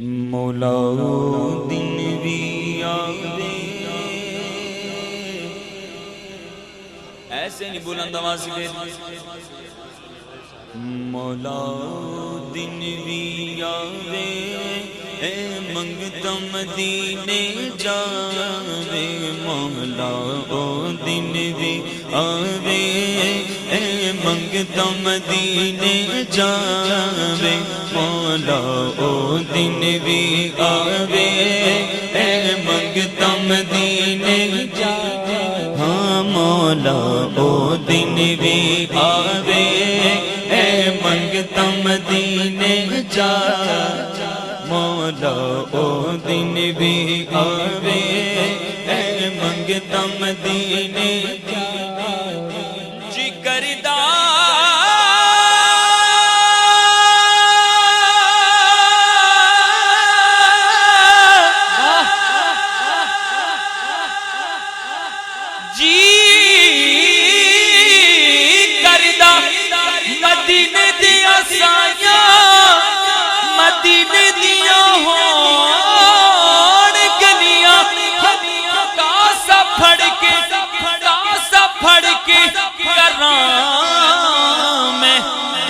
مولا دن بھی آوے ایسے نہیں بلند آواز سے مولا دن بھی آوے اے منگتا مدینے جاوے مولا او دن بھی آوے اے منگتا مدینے جاوے مولا او دن بھی آوے اے منگتا مدینے جاوے ہاں مولا او دن بھی آوے اے منگتا مدینے جاوے مولا او دن بھی آوے اے منگتا مدینے جی کردہ جی کردہ مدینے دیا سایہ مدینے دیا ہون گلیاں کاسا پھڑ کے کراں میں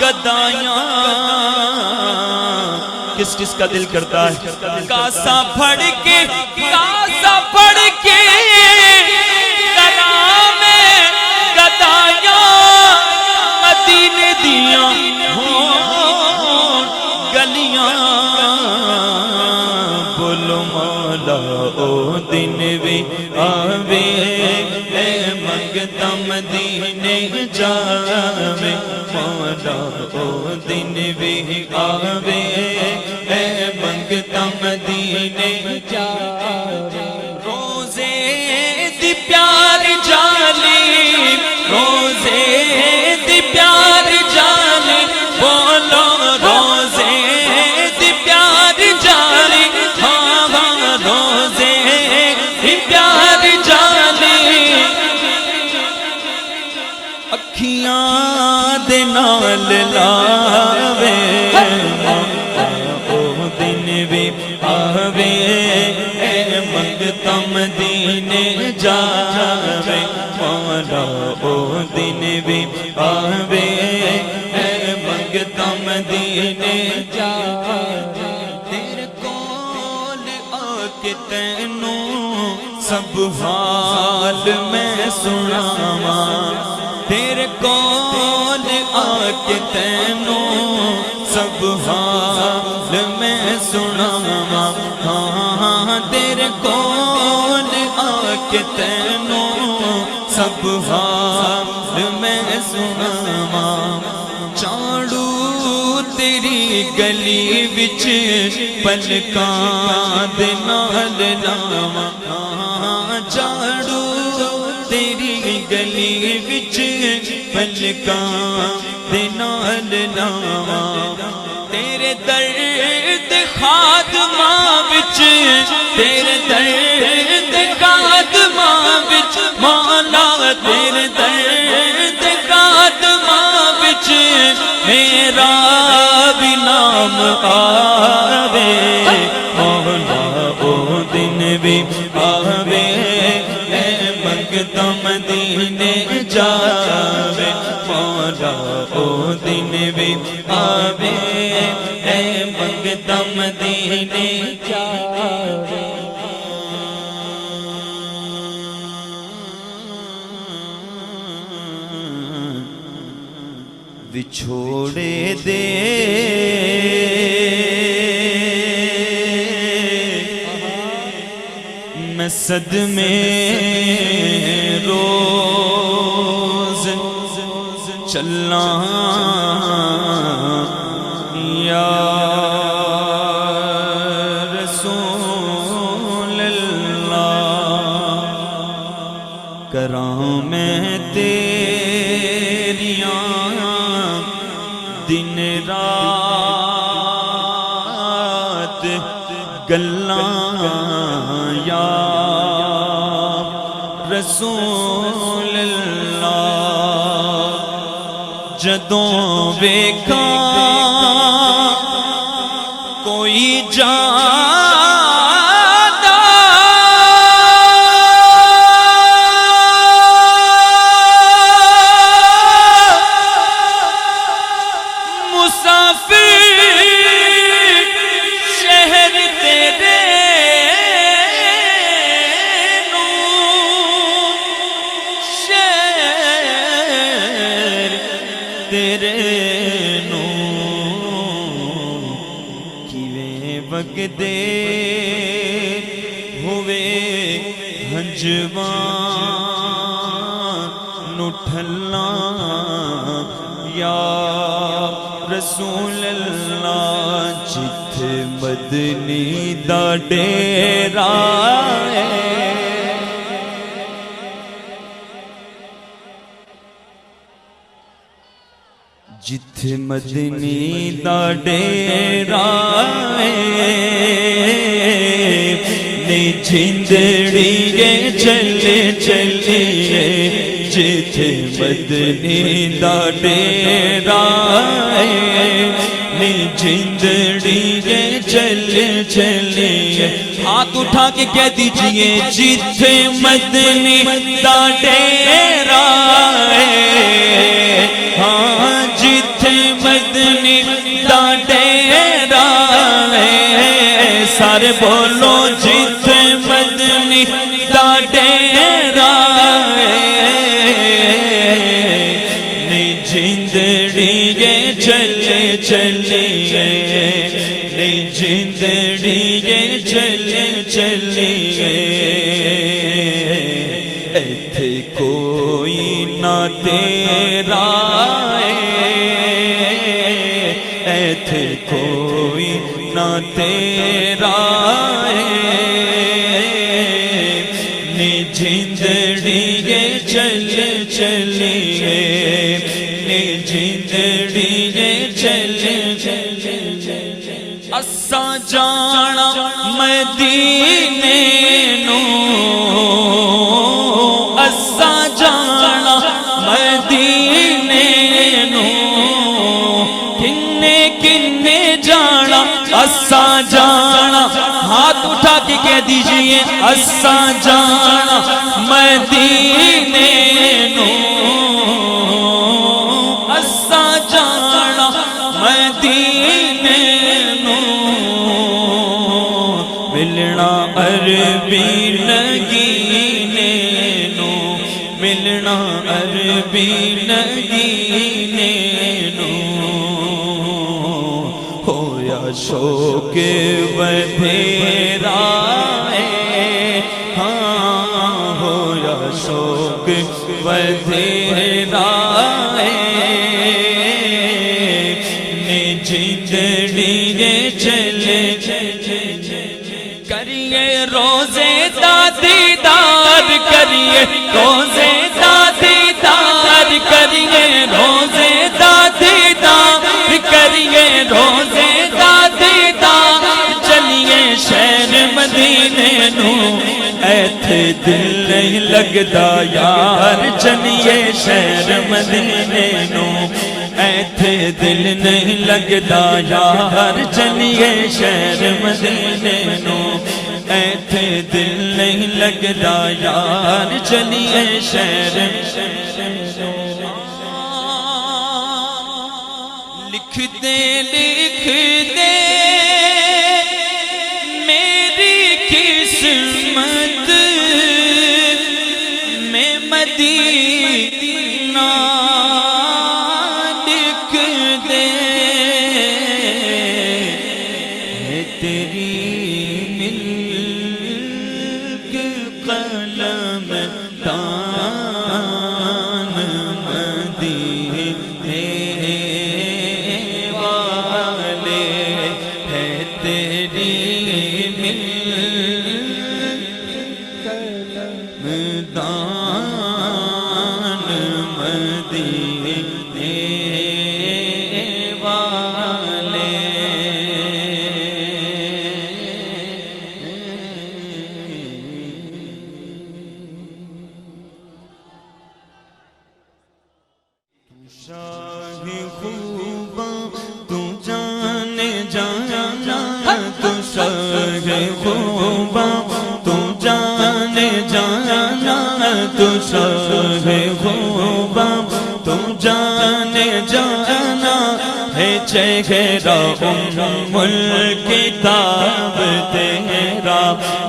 گدایاں کس کس کا دل کرتا ہے کاسا پھڑ کے کراں میں گدایاں مدینے دیا ہون گلیاں بولو مولا او دن بھی آوے اے منگتا مدینے جاوے مولا او دن بھی آوے اے منگتا مدینے جاوے روزے دی پیار جالی روزے دی پیار جالی بولو روزے دی پیار جالی ہاں ہاں روزے دی پیار جالی اکھیاں دے نال لاوے او دن بھی آوے اے منگتا مدینے جاوے مولا او دن بھی آوے اے منگتا مدینے جاوے تیرے کول آکے تینوں سب حال میں سناواں تیرے کول آکے تینوں سب حال میں سناواں ہاں تیرے کول آکے تینوں سب حال میں سناواں چاڑو تیری گلی وچ پلکاں دے نال لاواں چاڑو تیری گلی وچ پلکاں دے نال لاواں تیرے درد خادماں وچ تیرے درد خادماں وچ مولا تیرے درد خادماں وچ میرا بھی نام آوے مولا او دن بھی آوے اے منگتا مدینے جاوے مولا او دن بھی آوے اے منگتا مدینے جاوے بچھوڑے دے میں صدمے روز چلنا یا رسول اللہ کراں میں تیریاں دن رات گلاں یا رسول اللہ جدوں ویکھاں کوئی جان مسافر شہر تیرے نو، شہر تیرے نو کیویں وگدے ہوئے ہنجوان نو ٹھلاں یا رسول اللہ، جتھے مدنی دا ڈیرا ہے، جتھے مدنی دا ڈیرا ہے، نی جھندڑی گے چلے چلیے، جتھے مدنی دا ڈیرا ہے، نی جھندڑی گے چلے چلیے، ہاتھ اٹھا کے کہہ دیجئے جتھے مدنی دا ڈیرا ہے، ہاں جتھے مدنی دا ڈیرا ہے، سارے بولو جتھے مدنی دا ڈیرا ہے، نی جھندڑی گے چلے چلیے، نی جھندڑی گے چلے چلیے، ایتھے کوئی نہ تیرا ایتھے کوئی نہ تیرا نی جھندڑی گے چلے چلیے، نی جھندڑی گے چلے چلیے، اساں جانا مدینے نو، اساں جانا مدینے نو، کنے کنے جانا اساں جانا، ہاتھ اٹھا کے کہہ دیجئے اساں جانا مدینے نو، اساں جانا مدینے نو، ملنا عربی نگینے نو، ملنا عربی نگینے نو، ہویا شوق ودھیرا ہے، ہاں ہویا شوق ودھیرا ہے، نی جھندڑی گے چلے کریے روزے دا دیدار، کریے روزے دا دیدار، کریے روزے دا دیدار، کریے روزے دا دیدار، چلیے شہر مدینے نو، ایتھے دل نہیں لگدا یار، چلیے شہر مدینے نو، ایتھے دل نہیں لگدا یار، چلیے شہر مدینے نو، ایتھے دل نہیں لگدا یار، چلیے شہر لکھ دے میری قسمت میں مدینہ لکھ دے، تیری ملک قلم دان مدینے والے ہے، تیری ملک قلم دان مدینے والے، شاہ خوباں تو جانے جانا، تو شاہ خوباں تو جانے جانا، تو شاہ خوباں تو جانے جانا، ہے چہرہ ام الکتاب تیرا،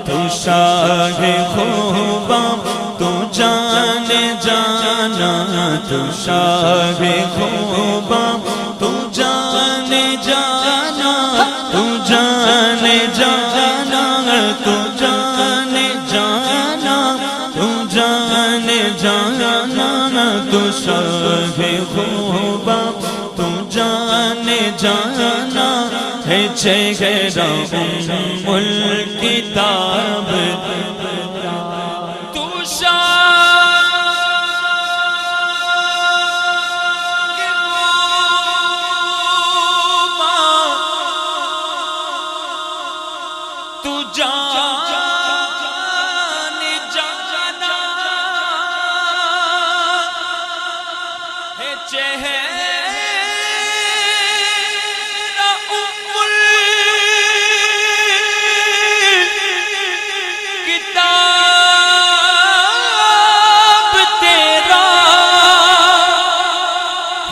تو شاہ خوباں تو جان جانا، تو شاہ خوباں تو جان جانا، تو جان جانا، تو جان جانا، تو جان جانا، تو شاہ خوباں تو جان جانا ہے چہرہ ام الکتاب تیرا، تو تو جان جانا ہے چہرہ ام الکتاب تیرا،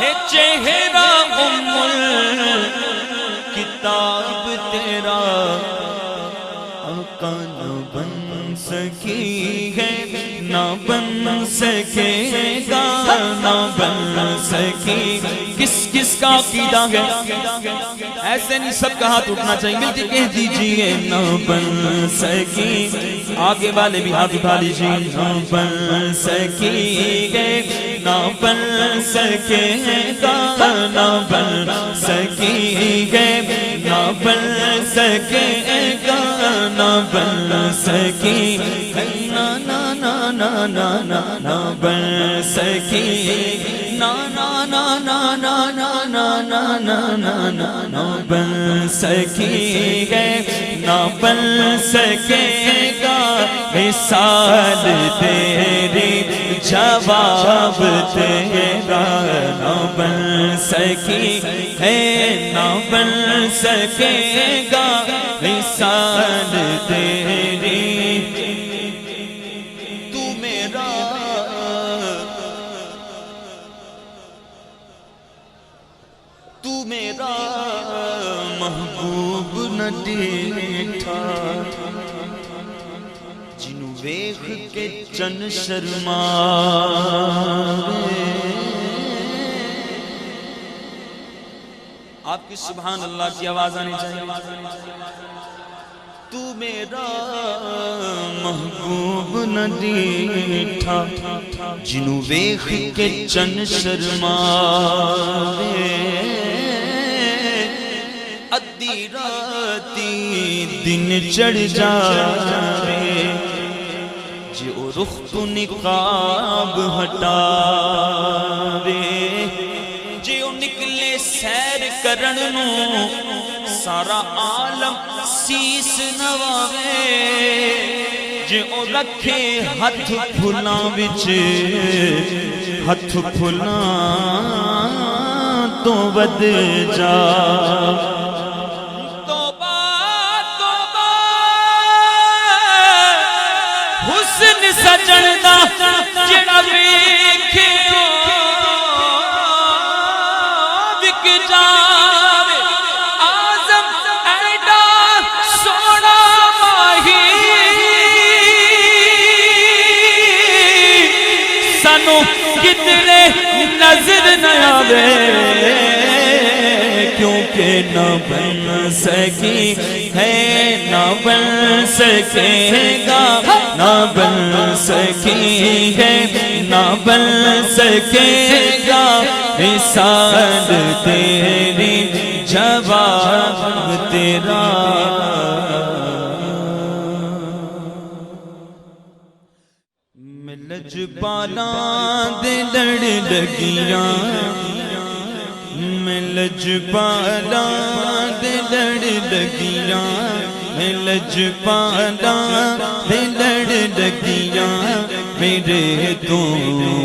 ہے چہرہ ام الکتاب تیرا، آقا نہ بن سکی ہے، نہ بن سکے گا، نہ بن سکی، کس کا عقیدہ ہے؟ ایسے نہیں سب کا ہاتھ اٹھنا چاہیے، مل کے کہہ دیجئے نہ بن سکی، آگے والے بھی ہاتھ اٹھا لیجئے، نہ بن سکی ہے، نہ بن سکے گا، نہ بن سکی ہے، نہ بن سکے گا، نہ بن سکی، نہ نہ نہ نہ نہ نہ نہ بن سکی، نہ نہ نہ نہ نہ نہ نہ نہ نہ نہ نہ نہ بن سکی ہے، نہ بن سکے گا، مثال تیری جواب تیرا، نہ بن سکی ہے، نہ بن سکے گا، مثال تیری، تو میرا محبوب نہ ڈیٹھا، جنوں ویکھ کے چن شرماوے، آپ کی سبحان اللہ کی آواز آنی چاہیے، تو میرا محبوب نہ ڈیٹھا، جنوں ویکھ کے چن شرماوے، ادھی راتی دن چڑھ جاوے، جو رخ تو نقاب ہٹاوے، جو نکلے سیر کرن نو سارا عالم سیس نواوے، جو رکھے ہتھ پھلاں وچ، ہتھ پھلاں تو ود جا، حسن سجن دا جڑا ویکھیو وک جاوے، آزم ایڈا سونا ماہی، سانو کدرے نظر نہ آوے، کیونکہ نہ بن سکی ہے، نہ بن سکے گا، نہ بن سکی ہے، نہ بن سکے گا، مثال تیری جواب تیرا، میں لجپالاں دے لڑ لگیاں، میں لجپالاں دے لڑ لگیاں، میں لجپالاں دے لڑ لگیاں، میرے تو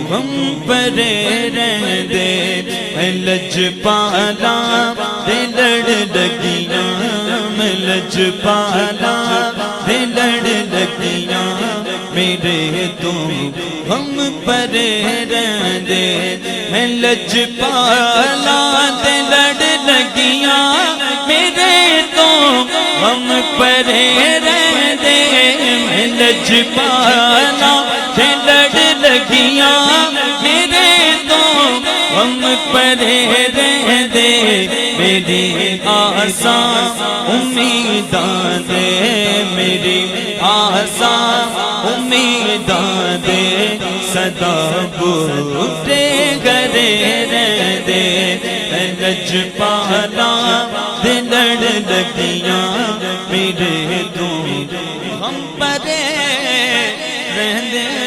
غم پرے رہندے، میں لجپالاں دے لڑ لگیاں، میں لجپالاں دے لڑ لگیاں، میرے تو غم پرے رہندے، میں لجپالاں دے لڑ لگیاں، پرے رہندے میں لجپالا تے لڑ لگیاں میرے تو غم پرے رہندے میری آساں امیداں دے میری آساں امیداں دے صدا بوٹے گرے رہندے لجپالا تے لڑ لگیاں میرے تو غم پرے رہندے